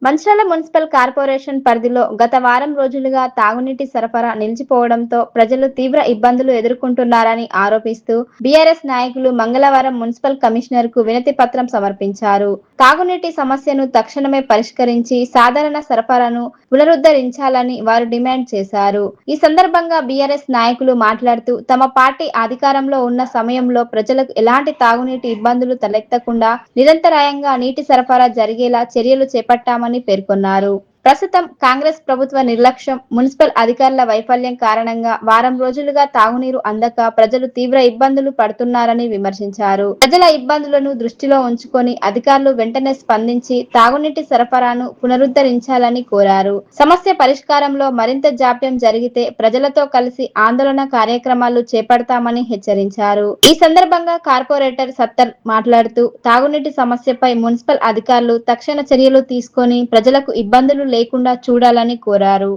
Mancherial municipal corporation పరిధిలో గత వారం రోజులుగా తాగునీటి సరఫరా నిలిచిపోవడంతో ప్రజలు తీవ్ర ఇబ్బందులు ఎదుర్కొంటున్నారని ఆరోపిస్తూ బీఆర్ఎస్ నాయకులు మంగళవారం మున్సిపల్ కమిషనర్ కు వినతి పత్రం సమర్పించారు. తాగునీటి సమస్యను తక్షణమే పరిష్కరించి సాధారణ సరఫరాను పునరుద్ధరించాలని వారు డిమాండ్ చేశారు. ఈ సందర్భంగా బీఆర్ఎస్ నాయకులు మాట్లాడుతూ తమ పార్టీ అధికారంలో ఉన్న సమయంలో ప్రజలకు ఎలాంటి తాగునీటి ఇబ్బందులు తలెత్తకుండా నిరంతరాయంగా నీటి సరఫరా జరిగేలా చర్యలు చేపట్టామని పేర్కొన్నారు. ప్రస్తుతం కాంగ్రెస్ ప్రభుత్వ నిర్లక్ష్యం, మున్సిపల్ అధికారుల వైఫల్యం కారణంగా వారం రోజులుగా తాగునీరు అందక ప్రజలు తీవ్ర ఇబ్బందులు పడుతున్నారని విమర్శించారు. ప్రజల ఇబ్బందులను దృష్టిలో ఉంచుకొని అధికారులు వెంటనే స్పందించి తాగునీటి సరఫరాను పునరుద్ధరించాలని కోరారు. సమస్య పరిష్కారంలో మరింత జాప్యం జరిగితే ప్రజలతో కలిసి ఆందోళన కార్యక్రమాలు చేపడతామని హెచ్చరించారు. ఈ సందర్భంగా కార్పొరేటర్ సత్తర్ మాట్లాడుతూ తాగునీటి సమస్యపై మున్సిపల్ అధికారులు తక్షణ చర్యలు తీసుకొని ప్రజలకు ఇబ్బందులు లేకుండా చూడాలని కోరారు.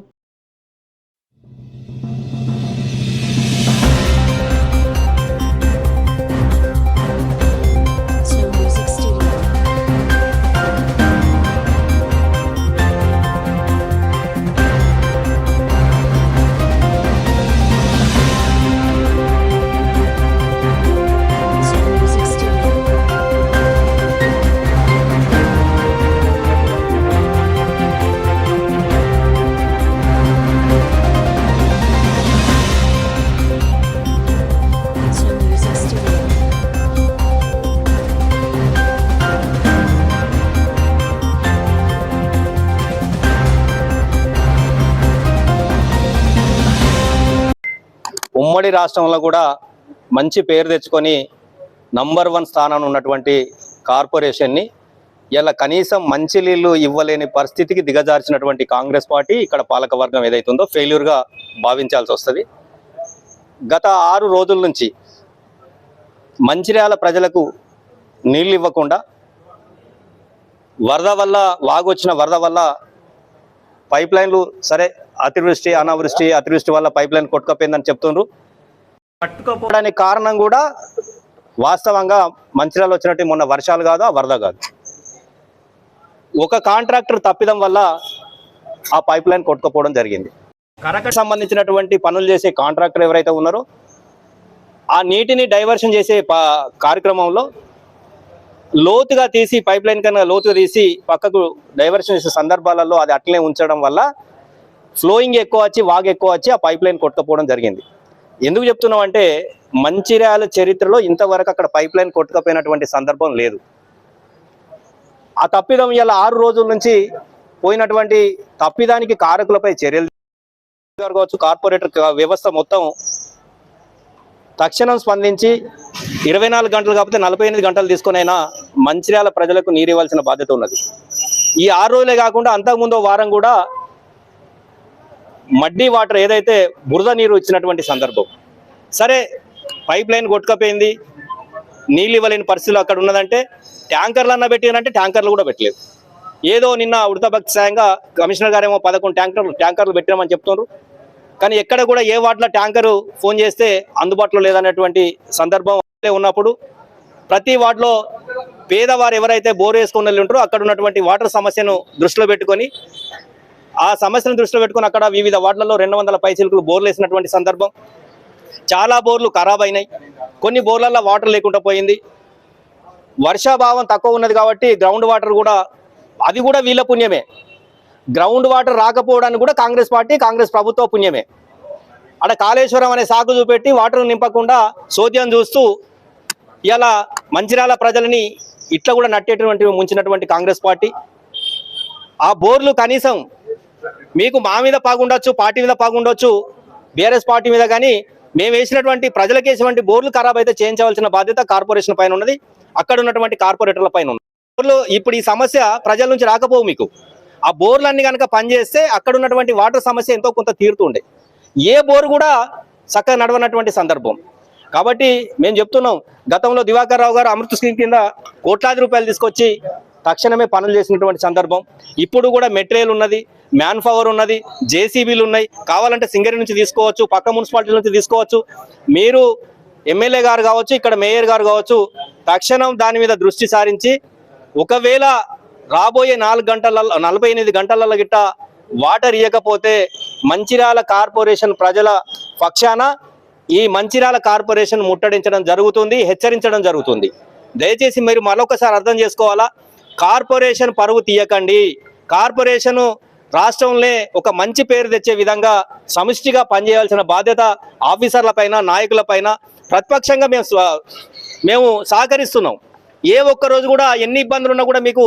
ఉమ్మడి రాష్ట్రంలో కూడా మంచి పేరు తెచ్చుకొని నంబర్ 1 స్థానంలో ఉన్నటువంటి కార్పొరేషన్ని ఇలా కనీసం మంచి నీళ్లు ఇవ్వలేని పరిస్థితికి దిగజార్చినటువంటి కాంగ్రెస్ పార్టీ ఇక్కడ పాలకవర్గం ఏదైతుందో ఫెయిల్యూర్గా భావించాల్సి వస్తుంది. గత 6 రోజుల నుంచి మంచిర్యాల ప్రజలకు నీళ్ళు ఇవ్వకుండా వరద వల్ల వాగొచ్చిన వరద వల్ల పైప్ లైన్లు సరే అతివృష్టి అతివృష్టి వల్ల పైప్ లైన్ కొట్టుకపోయిందని చెప్తుండ్రు. పట్టుకపోవడానికి కారణం కూడా వాస్తవంగా మంచిర్యాల వచ్చినట్టు మొన్న వర్షాలు కాదు, ఆ వరద కాదు, ఒక కాంట్రాక్టర్ తప్పిదం వల్ల ఆ పైప్ లైన్ కొట్టుకపోవడం జరిగింది. కరకట్ సంబంధించినటువంటి పనులు చేసే కాంట్రాక్టర్ ఎవరైతే ఉన్నారో ఆ నీటిని డైవర్షన్ చేసే కార్యక్రమంలో లోతుగా తీసి పైప్ లైన్ కన్నా లోతుగా తీసి పక్కకు డైవర్షన్ చేసే సందర్భాలలో అది అట్లనే ఉంచడం వల్ల ఫ్లోయింగ్ ఎక్కువ వచ్చి వాగు ఎక్కువ వచ్చి ఆ పైప్ లైన్ కొట్టుకపోవడం జరిగింది. ఎందుకు చెప్తున్నాం అంటే మంచిర్యాల చరిత్రలో ఇంతవరకు అక్కడ పైప్ లైన్ కొట్టుకపోయినటువంటి సందర్భం లేదు. ఆ తప్పిదం ఇలా 6 రోజుల నుంచి పోయినటువంటి తప్పిదానికి కారకులపై చర్యలు కావచ్చు. కార్పొరేటర్ వ్యవస్థ మొత్తం తక్షణం స్పందించి 24 గంటలు కాకపోతే 48 గంటలు తీసుకునైనా మంచిర్యాల ప్రజలకు నీరు ఇవ్వాల్సిన బాధ్యత ఉన్నది. ఈ 6 రోజులే కాకుండా అంతకుముందు వారం కూడా మడ్డీ వాటర్ ఏదైతే బురద నీరు ఇచ్చినటువంటి సందర్భం, సరే పైప్ లైన్ కొట్టుకపోయింది, నీళ్ళు ఇవ్వలేని పరిస్థితులు అక్కడ ఉన్నదంటే ట్యాంకర్లు అన్న పెట్టినంటే ట్యాంకర్లు కూడా పెట్టలేదు. ఏదో నిన్న ఉడతభక్తి సాయంగా కమిషనర్ గారేమో 11 ట్యాంకర్లు పెట్టినామని చెప్తున్నారు. కానీ ఎక్కడ కూడా ఏ వార్డులో ట్యాంకరు ఫోన్ చేస్తే అందుబాటులో లేదనేటువంటి సందర్భం ఉన్నప్పుడు ప్రతి వార్డులో పేదవారు ఎవరైతే బోర్ వేసుకుని ఉంటారో అక్కడ ఉన్నటువంటి వాటర్ సమస్యను దృష్టిలో పెట్టుకొని ఆ సమస్యను దృష్టిలో పెట్టుకుని అక్కడ వివిధ వార్డులలో 200 పైసలకు బోర్లు వేసినటువంటి సందర్భం. చాలా బోర్లు ఖరాబ్ అయినాయి, కొన్ని బోర్లలో వాటర్ లేకుండా పోయింది. వర్షాభావం తక్కువ ఉన్నది కాబట్టి గ్రౌండ్ వాటర్ కూడా అది కూడా వీళ్ళ పుణ్యమే. గ్రౌండ్ వాటర్ రాకపోవడానికి కూడా కాంగ్రెస్ పార్టీ కాంగ్రెస్ ప్రభుత్వ పుణ్యమే. అక్కడ కాళేశ్వరం అనే సాకు చూపెట్టి వాటర్ నింపకుండా సోద్యం చూస్తూ ఇలా మంచిర్యాల ప్రజలని ఇట్లా కూడా నట్టేటువంటి ముంచినటువంటి కాంగ్రెస్ పార్టీ. ఆ బోర్లు కనీసం మీకు మా మీద పాగుండొచ్చు, పార్టీ మీద పాగుండొచ్చు, బీఆర్ఎస్ పార్టీ మీద, కానీ మేము వేసినటువంటి ప్రజలకు వేసినటువంటి బోర్లు ఖరాబ్ అయితే చేయించవలసిన బాధ్యత కార్పొరేషన్ పైన ఉన్నది, అక్కడ ఉన్నటువంటి కార్పొరేటర్ల పైన ఉన్నది. బోర్లు ఇప్పుడు ఈ సమస్య ప్రజల నుంచి రాకపోవు. మీకు ఆ బోర్లన్నీ కనుక పనిచేస్తే అక్కడ ఉన్నటువంటి వాటర్ సమస్య ఎంతో కొంత తీరుతుండే. ఏ బోర్ కూడా చక్కగా నడవనటువంటి సందర్భం. కాబట్టి మేము చెప్తున్నాం, గతంలో దివాకర్ రావు గారు అమృత స్కీమ్ కింద కోట్లాది రూపాయలు తీసుకొచ్చి తక్షణమే పనులు చేసినటువంటి సందర్భం. ఇప్పుడు కూడా మెటీరియల్ ఉన్నది, మ్యాన్ పవర్ ఉన్నది, జేసీబీలు ఉన్నాయి, కావాలంటే సింగరి నుంచి తీసుకోవచ్చు, పక్క మున్సిపాలిటీ నుంచి తీసుకోవచ్చు. మీరు ఎమ్మెల్యే గారు కావచ్చు, ఇక్కడ మేయర్ గారు కావచ్చు, తక్షణం దాని మీద దృష్టి సారించి ఒకవేళ రాబోయే 48 గంటలలో గిట్ట వాటర్ ఇవ్వకపోతే మంచిర్యాల కార్పొరేషన్ ప్రజల పక్షాన ఈ మంచిర్యాల కార్పొరేషన్ ముట్టడించడం జరుగుతుంది, హెచ్చరించడం జరుగుతుంది. దయచేసి మీరు మరొకసారి అర్థం చేసుకోవాలా, కార్పొరేషన్ పరువు తీయకండి. కార్పొరేషన్ రాష్ట్రంలో ఒక మంచి పేరు తెచ్చే విధంగా సమిష్టిగా పనిచేయాల్సిన బాధ్యత ఆఫీసర్ల పైన, నాయకుల పైన. ప్రతిపక్షంగా మేము సహకరిస్తున్నాం. ఏ ఒక్క రోజు కూడా ఎన్ని ఇబ్బందులు ఉన్నా కూడా మీకు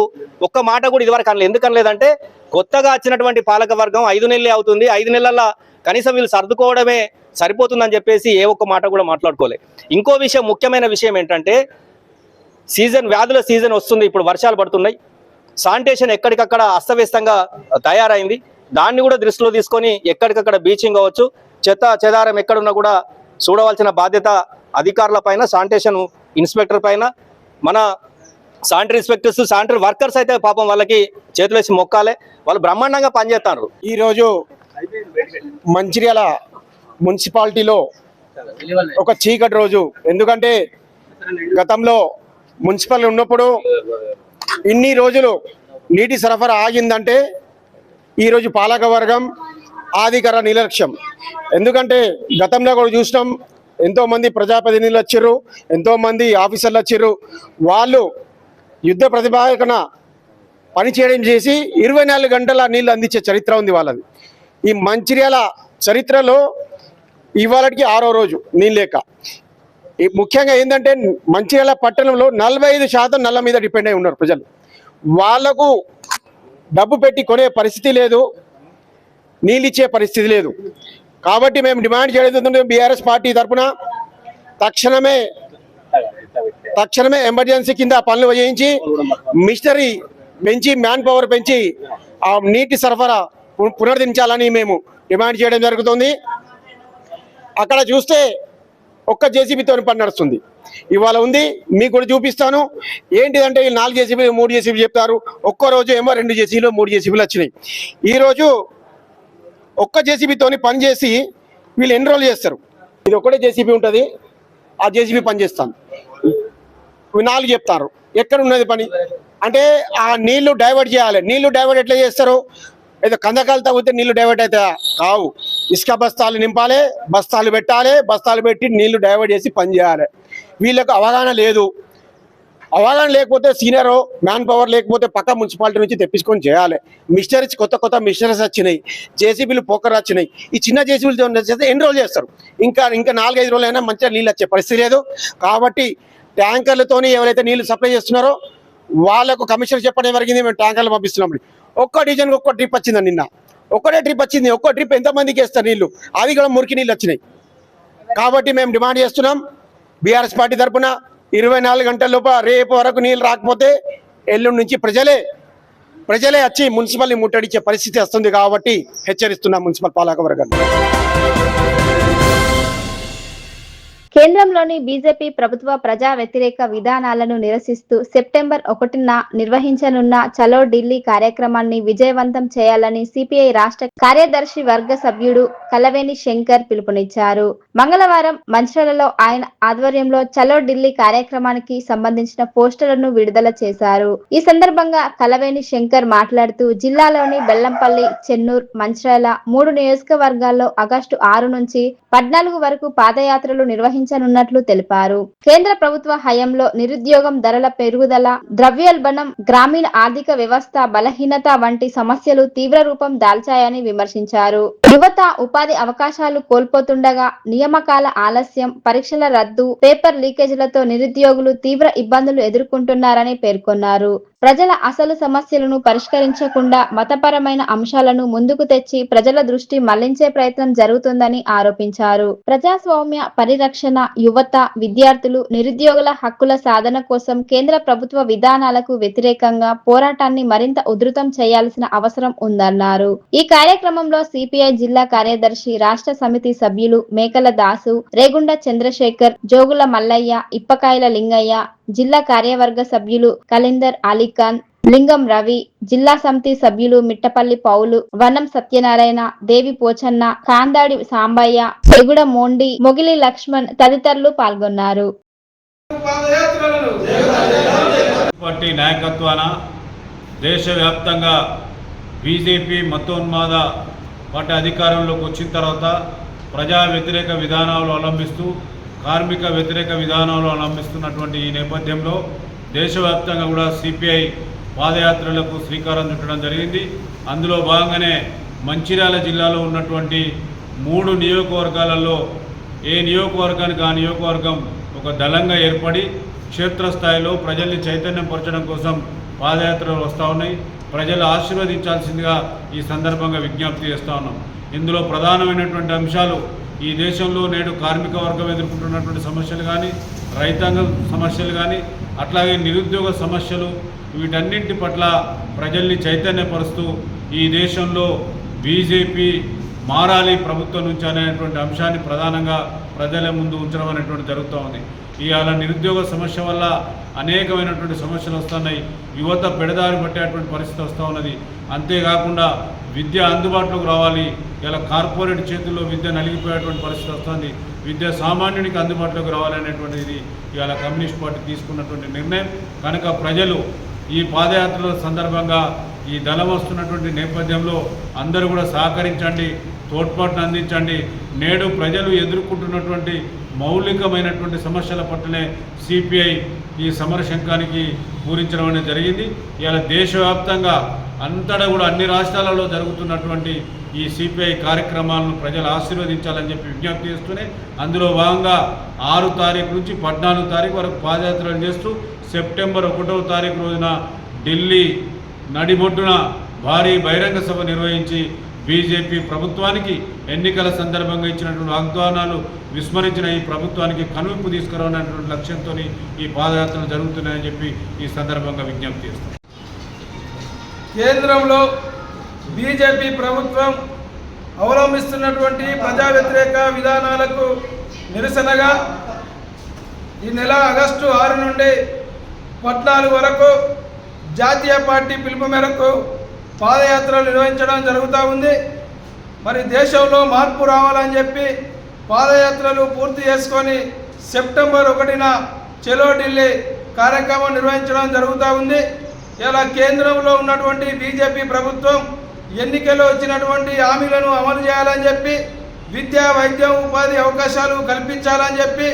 ఒక్క మాట కూడా ఇదివరకు అనలేదు. ఎందుకు అనలేదంటే కొత్తగా వచ్చినటువంటి పాలక వర్గం 5 నెలలే అవుతుంది, 5 నెలల కనీసం వీళ్ళు సర్దుకోవడమే సరిపోతుందని చెప్పేసి ఏ ఒక్క మాట కూడా మాట్లాడుకోలేదు. ఇంకో విషయం, ముఖ్యమైన విషయం ఏంటంటే వ్యాధుల సీజన్ వస్తుంది. ఇప్పుడు వర్షాలు పడుతున్నాయి, శానిటేషన్ ఎక్కడికక్కడ అస్తవ్యస్తంగా తయారైంది. దాన్ని కూడా దృష్టిలో తీసుకొని ఎక్కడికక్కడ బీచింగ్ అవ్వచ్చు, చెత్త చెదారం ఎక్కడున్నా కూడా చూడవలసిన బాధ్యత అధికారుల పైన, శానిటేషన్ ఇన్స్పెక్టర్ పైన. మన శానిటరీ ఇన్స్పెక్టర్స్, శానిటరీ వర్కర్స్ అయితే పాపం వాళ్ళకి చేతులేసి మొక్కాలే, వాళ్ళు బ్రహ్మాండంగా పనిచేస్తారు. ఈరోజు మంచిర్యాల మున్సిపాలిటీలో ఒక చీకటి రోజు. ఎందుకంటే గతంలో మున్సిపల్ ఉన్నప్పుడు ఇన్ని రోజులు నీటి సరఫరా ఆగిందంటే ఈరోజు పాలకవర్గం ఆధికార నిర్లక్ష్యం. ఎందుకంటే గతంలో కూడా చూసినాం, ఎంతోమంది ప్రజాప్రతినిధులు వచ్చారు, ఎంతోమంది ఆఫీసర్లు వచ్చారు. వాళ్ళు యుద్ధ ప్రతిపాదన పనిచేయడం చేసి 24 గంటల నీళ్ళు అందించే చరిత్ర ఉంది వాళ్ళది. ఈ మంచిర్యాల చరిత్రలో ఇవాళకి 6వ రోజు నీళ్ళు లేక. ముఖ్యంగా ఏంటంటే మంచిర్యాల పట్టణంలో 45% నల్ల మీద డిపెండ్ అయి ఉన్నారు ప్రజలు. వాళ్లకు డబ్బు పెట్టి కొనే పరిస్థితి లేదు, నీళ్ళు ఇచ్చే పరిస్థితి లేదు. కాబట్టి మేము డిమాండ్ చేయడం బీఆర్ఎస్ పార్టీ తరఫున తక్షణమే ఎమర్జెన్సీ కింద పనులు చేయించి మిషనరీ పెంచి, మ్యాన్ పవర్ పెంచి ఆ నీటి సరఫరా పునరుద్ధరించాలని మేము డిమాండ్ చేయడం జరుగుతుంది. అక్కడ చూస్తే ఒక్క జేసీబీతో పని నడుస్తుంది. ఇవాళ ఉంది, మీకు కూడా చూపిస్తాను. ఏంటిదంటే వీళ్ళు 4 జేసీబీలు 3 జేసీబీలు చెప్తారు. ఒక్క రోజు ఏమో 2 జేసీబీలు 3 జేసీబీలు వచ్చినాయి. ఈరోజు ఒక్క జేసీబీతోని పని చేసి వీళ్ళు ఎన్రోల్ చేస్తారు. ఇది ఒకటే జేసీబీ ఉంటుంది, ఆ జేసీబీ పని చేస్తాను. 4 చెప్తారు. ఎక్కడ ఉన్నది పని అంటే ఆ నీళ్లు డైవర్ట్ చేయాలి. నీళ్లు డైవర్ట్ ఎట్లా చేస్తారు? ఏదో కందకాలు తగ్గితే నీళ్లు డైవర్ట్ అయితే కావు. ఇసుక బస్తాలు నింపాలి, బస్తాలు పెట్టాలి, బస్తాలు పెట్టి నీళ్లు డైవర్ట్ చేసి పని చేయాలి. వీళ్ళకు అవగాహన లేదు. అవగాహన లేకపోతే సీనియర్ మ్యాన్ పవర్ లేకపోతే పక్క మున్సిపాలిటీ నుంచి తెప్పించుకొని చేయాలి. మిషనరీస్ కొత్త మిషనరీస్ వచ్చినాయి, జేసీబీలు పోకర్ వచ్చినాయి. ఈ చిన్న జేసీబీలతో చేస్తే ఎన్రోల్ చేస్తారు. ఇంకా 4-5 రోజులైనా మంచిగా నీళ్ళు వచ్చే పరిస్థితి లేదు. కాబట్టి ట్యాంకర్లతోని ఎవరైతే నీళ్లు సప్లై చేస్తున్నారో వాళ్ళకు కమిషనర్ చెప్పడం జరిగింది, మేము ట్యాంకర్లు పంపిస్తున్నాం. ఒక్క డివిజన్కి ఒక్క ట్రిప్ వచ్చింది, నిన్న ఒక్కటే ట్రిప్ వచ్చింది. ఒక్క ట్రిప్ ఎంతమందికి వేస్తారు నీళ్లు? అది కూడా మురికి నీళ్ళు వచ్చినాయి. కాబట్టి మేము డిమాండ్ చేస్తున్నాం బీఆర్ఎస్ పార్టీ తరఫున 24 గంటల లోపల రేపు వరకు నీళ్ళు రాకపోతే ఎల్లుండి నుంచి ప్రజలే వచ్చి మున్సిపల్ని ముట్టడిచ్చే పరిస్థితి వస్తుంది. కాబట్టి హెచ్చరిస్తున్నాం మున్సిపల్ పాలక వర్గాన్ని. కేంద్రంలోని బీజేపీ ప్రభుత్వ ప్రజా వ్యతిరేక విధానాలను నిరసిస్తూ సెప్టెంబర్ 1న నిర్వహించనున్న చలో ఢిల్లీ కార్యక్రమాన్ని విజయవంతం చేయాలని సిపిఐ రాష్ట్ర కార్యదర్శి వర్గ సభ్యుడు కలవేని శంకర్ పిలుపునిచ్చారు. మంగళవారం మంచిర్యాలలో ఆయన ఆధ్వర్యంలో చలో ఢిల్లీ కార్యక్రమానికి సంబంధించిన పోస్టర్లను విడుదల చేశారు. ఈ సందర్భంగా కలవేని శంకర్ మాట్లాడుతూ జిల్లాలోని బెల్లంపల్లి, చెన్నూరు, మంచిర్యాల 3 నియోజకవర్గాల్లో ఆగస్టు 6 నుంచి 14 వరకు పాదయాత్రలు నిర్వహించనున్నట్లు తెలిపారు. కేంద్ర ప్రభుత్వ హయాంలో నిరుద్యోగం, ధరల పెరుగుదల, ద్రవ్యోల్బణం, గ్రామీణ ఆర్థిక వ్యవస్థ బలహీనత వంటి సమస్యలు తీవ్ర రూపం దాల్చాయని విమర్శించారు. యువత ఉపాధి అవకాశాలు కోల్పోతుండగా నియామకాల ఆలస్యం, పరీక్షల రద్దు, పేపర్ లీకేజీలతో నిరుద్యోగులు తీవ్ర ఇబ్బందులు ఎదుర్కొంటున్నారని పేర్కొన్నారు. ప్రజల అసలు సమస్యలను పరిష్కరించకుండా మతపరమైన అంశాలను ముందుకు తెచ్చి ప్రజల దృష్టి మళ్లించే ప్రయత్నం జరుగుతుందని ఆరోపించారు. ప్రజాస్వామ్య పరిరక్షణ, యువత, విద్యార్థులు, నిరుద్యోగుల హక్కుల సాధన కోసం కేంద్ర ప్రభుత్వ విధానాలకు వ్యతిరేకంగా పోరాటాన్ని మరింత ఉధృతం చేయాల్సిన అవసరం ఉందన్నారు. ఈ కార్యక్రమంలో సిపిఐ జిల్లా కార్యదర్శి, రాష్ట్ర సమితి సభ్యులు మేకల దాసు, రేగుండ చంద్రశేఖర్, జోగుల మల్లయ్య, ఇప్పకాయల లింగయ్య, జిల్లా కార్యవర్గ సభ్యులు కలీందర్ అలీఖాన్, లింగం రవి, జిల్లా సమితి సభ్యులు మిట్టపల్లి పౌలు, వనం సత్యనారాయణ, దేవి పోచన్న, కాందాడి సాంబయ్య, ఎగుడ మోండి, మొగిలి లక్ష్మణ్ తదితరులు పాల్గొన్నారు. పార్టీ నాయకత్వాన దేశవ్యాప్తంగా బీజేపీ మతోన్మాద పార్టీ అధికారంలోకి వచ్చిన తర్వాత ప్రజా వ్యతిరేక విధానాలు అవలంబిస్తూ కార్మిక వ్యతిరేక విధానాలు అవలంబిస్తున్నటువంటి ఈ నేపథ్యంలో దేశవ్యాప్తంగా కూడా సిపిఐ పాదయాత్రలకు శ్రీకారం చుట్టడం జరిగింది. అందులో భాగంగానే మంచిర్యాల జిల్లాలో ఉన్నటువంటి 3 నియోజకవర్గాలలో ఏ నియోజకవర్గానికి ఆ నియోజకవర్గం ఒక దళంగా ఏర్పడి క్షేత్రస్థాయిలో ప్రజల్ని చైతన్యపరచడం కోసం పాదయాత్రలు వస్తూ ఉన్నాయి. ప్రజలు ఆశీర్వదించాల్సిందిగా ఈ సందర్భంగా విజ్ఞప్తి చేస్తూ ఉన్నాం. ఇందులో ప్రధానమైనటువంటి అంశాలు ఈ దేశంలో నేడు కార్మిక వర్గం ఎదుర్కొంటున్నటువంటి సమస్యలు కానీ, రైతాంగ సమస్యలు కానీ, అట్లాగే నిరుద్యోగ సమస్యలు, వీటన్నింటి పట్ల ప్రజల్ని చైతన్యపరుస్తూ ఈ దేశంలో బీజేపీ మారాలి ప్రభుత్వం నుంచి అనేటువంటి అంశాన్ని ప్రధానంగా ప్రజల ముందు ఉంచడం అనేటువంటి జరుగుతూ ఉంది. ఇవాళ నిరుద్యోగ సమస్య వల్ల అనేకమైనటువంటి సమస్యలు వస్తున్నాయి. యువత పెడదారి పట్టేటువంటి పరిస్థితి వస్తూ ఉన్నది. అంతేకాకుండా విద్య అందుబాటులోకి రావాలి. ఇలా కార్పొరేట్ చేతుల్లో విద్య నలిగిపోయేటువంటి పరిస్థితి వస్తుంది. విద్య సామాన్యునికి అందుబాటులోకి రావాలనేటువంటిది ఇవాళ కమ్యూనిస్ట్ పార్టీ తీసుకున్నటువంటి నిర్ణయం. కనుక ప్రజలు ఈ పాదయాత్రల సందర్భంగా ఈ దళం వస్తున్నటువంటి నేపథ్యంలో అందరూ కూడా సహకరించండి, తోడ్పాటును అందించండి. నేడు ప్రజలు ఎదుర్కొంటున్నటువంటి మౌలికమైనటువంటి సమస్యల పట్లనే సిపిఐ ఈ సమరశంఖానికి పూరించడం అనేది జరిగింది. ఇలా దేశవ్యాప్తంగా అంతటా కూడా అన్ని రాష్ట్రాలలో జరుగుతున్నటువంటి ఈ సిపిఐ కార్యక్రమాలను ప్రజలు ఆశీర్వదించాలని చెప్పి విజ్ఞప్తి చేస్తూనే అందులో భాగంగా 6 తారీఖు నుంచి 14 తారీఖు వరకు పాదయాత్రలు చేస్తూ సెప్టెంబర్ 1వ తారీఖు రోజున ఢిల్లీ నడిబొడ్డున భారీ బహిరంగ సభ నిర్వహించి బీజేపీ ప్రభుత్వానికి ఎన్నికల సందర్భంగా ఇచ్చినటువంటి వాగ్దానాలు విస్మరించిన ఈ ప్రభుత్వానికి కనువిప్పు తీసుకురావాలనేటువంటి లక్ష్యంతో ఈ పాదయాత్రలు జరుగుతున్నాయని చెప్పి ఈ సందర్భంగా విజ్ఞప్తి చేస్తాం. కేంద్రంలో బీజేపీ ప్రభుత్వం అవలంబిస్తున్నటువంటి ప్రజా వ్యతిరేక విధానాలకు నిరసనగా ఈ నెల ఆగస్టు 6 నుండి 14 వరకు జాతీయ పార్టీ పిలుపు మేరకు పాదయాత్రలు నిర్వహించడం జరుగుతూ ఉంది. మరి దేశంలో మార్పు రావాలని చెప్పి పాదయాత్రలు పూర్తి చేసుకొని సెప్టెంబర్ 1న చలో ఢిల్లీ కార్యక్రమం నిర్వహించడం జరుగుతూ ఉంది. ఇలా కేంద్రంలో ఉన్నటువంటి బీజేపీ ప్రభుత్వం ఎన్నికల్లో వచ్చినటువంటి హామీలను అమలు చేయాలని చెప్పి విద్య, వైద్యం, ఉపాధి అవకాశాలు కల్పించాలని చెప్పి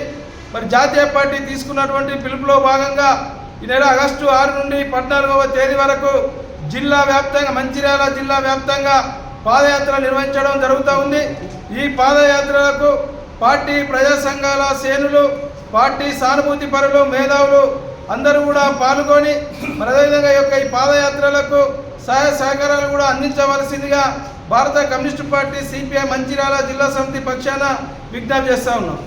మరి జాతీయ పార్టీ తీసుకున్నటువంటి పిలుపులో భాగంగా ఈ నెల ఆగస్టు 6 నుండి 14వ తేదీ వరకు జిల్లా వ్యాప్తంగా మంచిర్యాల జిల్లా వ్యాప్తంగా పాదయాత్ర నిర్వహించడం జరుగుతూ ఉంది. ఈ పాదయాత్రలకు పార్టీ ప్రజా సంఘాల శ్రేణులు, పార్టీ సానుభూతి పరులు, మేధావులు అందరూ కూడా పాల్గొని మరి అదేవిధంగా ఈ పాదయాత్రలకు సహాయ సహకారాలు కూడా అందించవలసిందిగా భారత కమ్యూనిస్టు పార్టీ సిపిఐ మంచిర్యాల జిల్లా సమితి పక్షాన విజ్ఞప్తి చేస్తూ ఉన్నాం.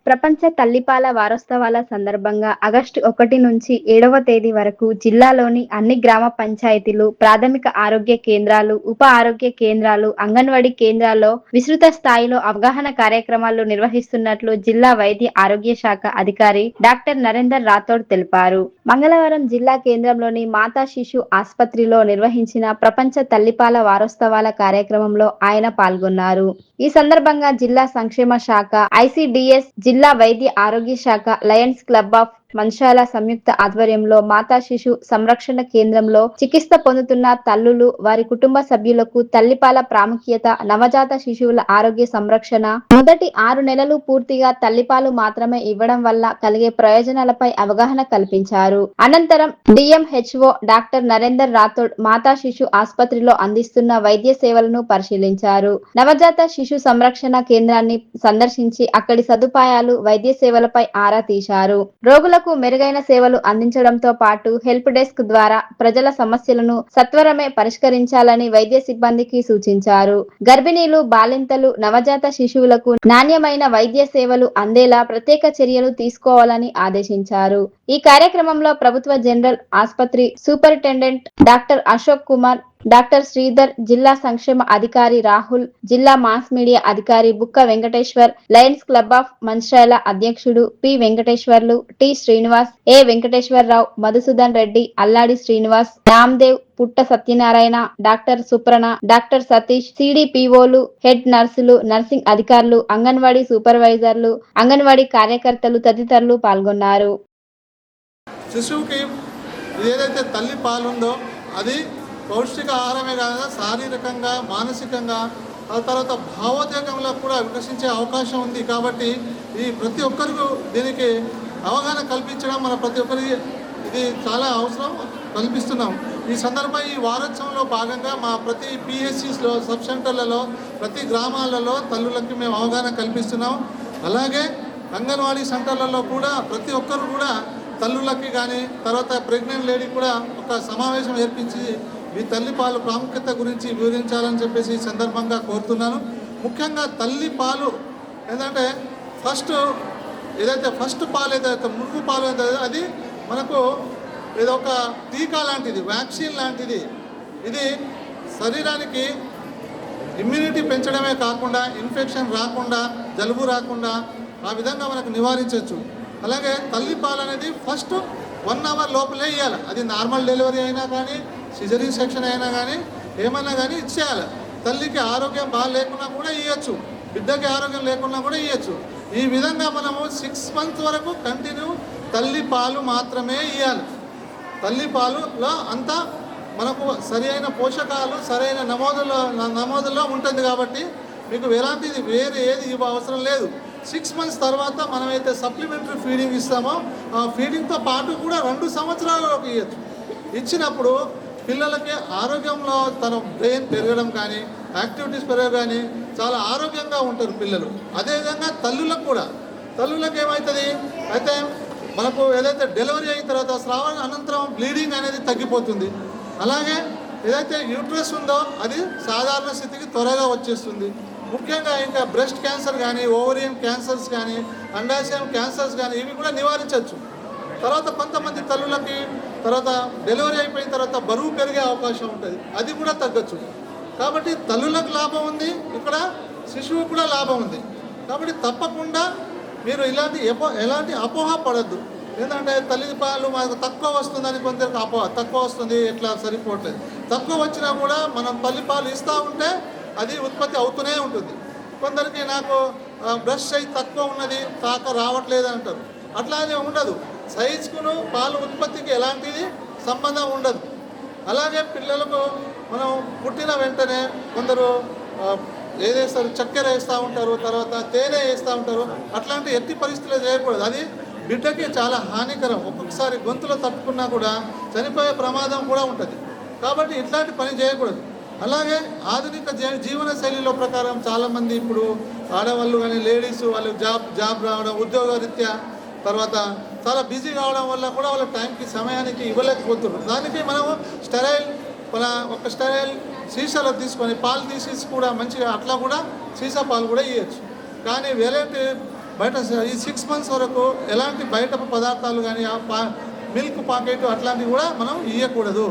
ప్రపంచ తల్లిపాల వారోత్సవాల సందర్భంగా ఆగస్టు 1 నుంచి 7వ తేదీ వరకు జిల్లాలోని అన్ని గ్రామ పంచాయతీలు, ప్రాథమిక ఆరోగ్య కేంద్రాలు, ఉప ఆరోగ్య కేంద్రాలు, అంగన్వాడీ కేంద్రాల్లో విస్తృత స్థాయిలో అవగాహన కార్యక్రమాలు నిర్వహిస్తున్నట్లు జిల్లా వైద్య ఆరోగ్య శాఖ అధికారి డాక్టర్ నరేందర్ రాథోడ్ తెలిపారు. మంగళవారం జిల్లా కేంద్రంలోని మాతా శిశు ఆసుపత్రిలో నిర్వహించిన ప్రపంచ తల్లిపాల వారోత్సవాల కార్యక్రమంలో ఆయన పాల్గొన్నారు. ఈ సందర్భంగా జిల్లా సంక్షేమ శాఖ, ఐసిడిఎస్, జిల్లా వైద్య ఆరోగ్య శాఖ, లయన్స్ క్లబ్ ఆఫ్ మంచిర్యాల సంయుక్త ఆధ్వర్యంలో మాతా శిశు సంరక్షణ కేంద్రంలో చికిత్స పొందుతున్న తల్లులు, వారి కుటుంబ సభ్యులకు తల్లిపాల ప్రాముఖ్యత, నవజాత శిశువుల ఆరోగ్య సంరక్షణ, మొదటి 6 నెలలు పూర్తిగా తల్లిపాలు మాత్రమే ఇవ్వడం వల్ల కలిగే ప్రయోజనాలపై అవగాహన కల్పించారు. అనంతరం డిఎంహెచ్ఓ డాక్టర్ నరేందర్ రాథోడ్ మాతా శిశు ఆసుపత్రిలో అందిస్తున్న వైద్య సేవలను పరిశీలించారు. నవజాత శిశు సంరక్షణ కేంద్రాన్ని సందర్శించి అక్కడి సదుపాయాలు, వైద్య సేవలపై ఆరా తీశారు. రోగుల మెరుగైన సేవలు అందించడంతో పాటు హెల్ప్ డెస్క్ ద్వారా ప్రజల సమస్యలను సత్వరమే పరిష్కరించాలని వైద్య సిబ్బందికి సూచించారు. గర్భిణీలు, బాలింతలు, నవజాత శిశువులకు నాణ్యమైన వైద్య సేవలు అందేలా ప్రత్యేక చర్యలు తీసుకోవాలని ఆదేశించారు. ఈ కార్యక్రమంలో ప్రభుత్వ జనరల్ ఆసుపత్రి superintendent doctor Ashok Kumar, doctor Sridhar, జిల్లా సంక్షేమ అధికారి రాహుల్, జిల్లా మాస్ మీడియా అధికారి Bukka Venkateshwar, Lions Club of Mancherial అధ్యక్షుడు P Venkateswarlu, T Srinivas, A Venkateswara Rao, Madhusudan Reddy, Alladi Srinivas, Ramdev, Putta Satyanarayana, doctor Suprana, doctor Satish, సిడిపిఓలు, హెడ్ నర్సులు, నర్సింగ్ అధికారులు, అంగన్వాడీ సూపర్వైజర్లు, అంగన్వాడీ కార్యకర్తలు తదితరులు పాల్గొన్నారు. శిశువుకి ఏదైతే తల్లి పాలు ఉందో అది పౌష్టిక ఆహారమే కాదు, శారీరకంగా, మానసికంగా, ఆ తర్వాత భావోద్వేగంలో కూడా వికసించే అవకాశం ఉంది. కాబట్టి ఈ ప్రతి ఒక్కరికి దీనికి అవగాహన కల్పించడం మన ప్రతి ఒక్కరికి ఇది చాలా అవసరం కల్పిస్తున్నాం. ఈ సందర్భంగా ఈ వారోత్సవంలో భాగంగా మా ప్రతి పిహెచ్సిస్లో, సబ్ సెంటర్లలో, ప్రతి గ్రామాలలో తల్లులకి మేము అవగాహన కల్పిస్తున్నాం. అలాగే అంగన్వాడీ సెంటర్లలో కూడా ప్రతి ఒక్కరు కూడా తల్లులకి కానీ తర్వాత ప్రెగ్నెంట్ లేడీ కూడా ఒక సమావేశం ఏర్పించి ఈ తల్లిపాలు ప్రాముఖ్యత గురించి వివరించాలని చెప్పేసి ఈ సందర్భంగా కోరుతున్నాను. ముఖ్యంగా తల్లి పాలు ఏంటంటే ఫస్ట్ పాలు ఏదైతే మురుగు పాలు ఏదైతే అది మనకు ఇది ఒక టీకా లాంటిది, వ్యాక్సిన్ లాంటిది. ఇది శరీరానికి ఇమ్యూనిటీ పెంచడమే కాకుండా ఇన్ఫెక్షన్ రాకుండా, జలుబు రాకుండా ఆ విధంగా మనకు నివారించవచ్చు. అలాగే తల్లి పాలు అనేది ఫస్ట్ 1 అవర్ లోపలే ఇవ్వాలి. అది నార్మల్ డెలివరీ అయినా కానీ, సిజరీన్ సెక్షన్ అయినా కానీ, ఏమైనా కానీ ఇచ్చేయాలి. తల్లికి ఆరోగ్యం బాగా లేకున్నా కూడా ఇవ్వచ్చు, బిడ్డకి ఆరోగ్యం లేకున్నా కూడా ఇవ్వచ్చు. ఈ విధంగా మనము 6 months వరకు కంటిన్యూ తల్లి పాలు మాత్రమే ఇవ్వాలి. తల్లి పాలులో అంతా మనకు సరి అయిన పోషకాలు సరైన నమోదులో ఉంటుంది. కాబట్టి మీకు ఎలాంటిది వేరే ఏది ఇవ్వ అవసరం లేదు. 6 months తర్వాత మనమైతే సప్లిమెంటరీ ఫీడింగ్ ఇస్తామో ఆ ఫీడింగ్తో పాటు కూడా 2 సంవత్సరాలలోకి ఇవ్వచ్చు. ఇచ్చినప్పుడు పిల్లలకి ఆరోగ్యంలో తన బ్రెయిన్ పెరగడం కానీ, యాక్టివిటీస్ పెరగడం కానీ చాలా ఆరోగ్యంగా ఉంటారు పిల్లలు. అదేవిధంగా తల్లులకు ఏమవుతుంది అయితే మనకు ఏదైతే డెలివరీ అయిన తర్వాత స్రావం అనంతరం బ్లీడింగ్ అనేది తగ్గిపోతుంది. అలాగే ఏదైతే యూట్రస్ ఉందో అది సాధారణ స్థితికి త్వరగా వచ్చేస్తుంది. ముఖ్యంగా ఇంకా బ్రెస్ట్ క్యాన్సర్ కానీ, ఓవరియన్ క్యాన్సర్స్ కానీ, అండాశయం క్యాన్సర్స్ కానీ ఇవి కూడా నివారించవచ్చు. తర్వాత కొంతమంది తల్లులకి తర్వాత డెలివరీ అయిపోయిన తర్వాత బరువు పెరిగే అవకాశం ఉంటుంది, అది కూడా తగ్గచ్చు. కాబట్టి తల్లులకు లాభం ఉంది, ఇక్కడ శిశువు కూడా లాభం ఉంది. కాబట్టి తప్పకుండా మీరు ఎలాంటి అపోహ పడద్దు. ఏంటంటే తల్లి పాలు మాకు తక్కువ వస్తుందని కొందరికి అపోహ, తక్కువ వస్తుంది ఎట్లా సరిపోవట్లేదు. తక్కువ వచ్చినా కూడా మనం తల్లి పాలు ఇస్తూ ఉంటే అది ఉత్పత్తి అవుతూనే ఉంటుంది. కొందరికి నాకు బ్రష్ సైజ్ తక్కువ ఉన్నది, తాక రావట్లేదు అంటారు. అట్లానే ఉండదు. సైజుకును పాలు ఉత్పత్తికి ఎలాంటిది సంబంధం ఉండదు. అలాగే పిల్లలకు మనం పుట్టిన వెంటనే కొందరు ఏదేస్తారు, చక్కెర వేస్తూ ఉంటారు, తర్వాత తేనె వేస్తూ ఉంటారు. అట్లాంటి ఎట్టి పరిస్థితులు చేయకూడదు. అది బిడ్డకి చాలా హానికరం. ఒక్కొక్కసారి గొంతులో తట్టుకున్నా కూడా చనిపోయే ప్రమాదం కూడా ఉంటుంది. కాబట్టి ఇట్లాంటి పని చేయకూడదు. అలాగే ఆధునిక జీవన శైలిలో ప్రకారం చాలామంది ఇప్పుడు ఆడవాళ్ళు కానీ లేడీస్ వాళ్ళు జాబ్ రావడం, ఉద్యోగ రీత్యా తర్వాత చాలా బిజీ కావడం వల్ల కూడా వాళ్ళ టైంకి సమయానికి ఇవ్వలేకపోతున్నారు. దానికి మనము ఒక స్టెరైల్ సీసాలో తీసుకొని పాలు తీసేసి కూడా మంచిగా అట్లా కూడా సీసా పాలు కూడా ఇవ్వచ్చు. కానీ బయట ఈ 6 months వరకు ఎలాంటి బయట పదార్థాలు కానీ మిల్క్ పాకెట్ అట్లాంటివి కూడా మనం ఇవ్వకూడదు.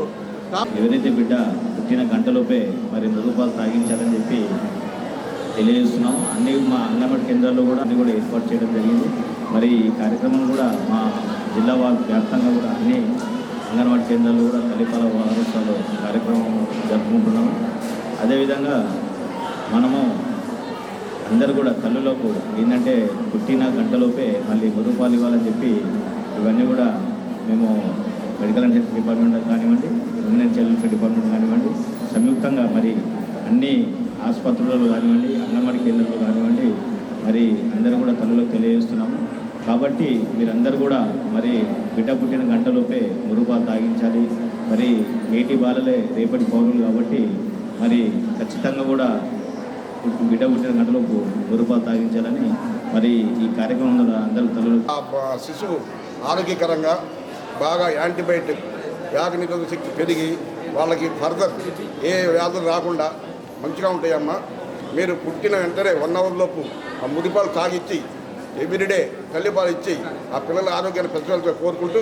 ఎవరైతే బిడ్డ పుట్టిన గంటలోపే మరి మృదుపాలు తాగించాలని చెప్పి తెలియజేస్తున్నాం. అన్ని మా అంగన్వాడీ కేంద్రాల్లో కూడా అన్ని కూడా ఏర్పాటు చేయడం జరిగింది. మరి ఈ కార్యక్రమం కూడా మా జిల్లా వ్యాప్తంగా కూడా అన్ని అంగన్వాడీ కేంద్రాల్లో కూడా తల్లిపాల వారోత్సవాలు కార్యక్రమం జరుపుకుంటున్నాము. అదేవిధంగా మనము అందరూ కూడా తల్లులకు ఏంటంటే పుట్టిన గంటలోపే మళ్ళీ మృదుపాలు ఇవ్వాలని చెప్పి ఇవన్నీ కూడా మేము మెడికల్ అండ్ హెల్త్ డిపార్ట్మెంట్ కానివ్వండి, women and child welfare department కానివ్వండి, సంయుక్తంగా మరి అన్ని ఆసుపత్రులలో కానివ్వండి, అంగన్వాడీ కేంద్రాలు కానివ్వండి, మరి అందరూ కూడా తల్లులకు తెలియజేస్తున్నాము. కాబట్టి మీరందరూ కూడా మరి బిడ్డ పుట్టిన గంటలోపే మురుగుపాలు తాగించాలి. మరి నేటి బాలలే రేపటి పౌరులు కాబట్టి మరి ఖచ్చితంగా కూడా బిడ్డ పుట్టిన గంటలోపు మురుగుపాలు తాగించాలని మరి ఈ కార్యక్రమంలో అందరూ తల్లులు శిశువు ఆరోగ్యకరంగా బాగా యాంటీబయాటిక్ వ్యాధి నిరోధక శక్తి పెరిగి వాళ్ళకి ఫర్దర్ ఏ వ్యాధులు రాకుండా మంచిగా ఉంటాయమ్మా. మీరు పుట్టిన వెంటనే 1 hour లోపు ఆ మురిపాలు తాగిచ్చి ఎవ్రీడే తల్లిపాలు ఇచ్చి ఆ పిల్లల ఆరోగ్యాన్ని పెంచాలని కోరుకుంటూ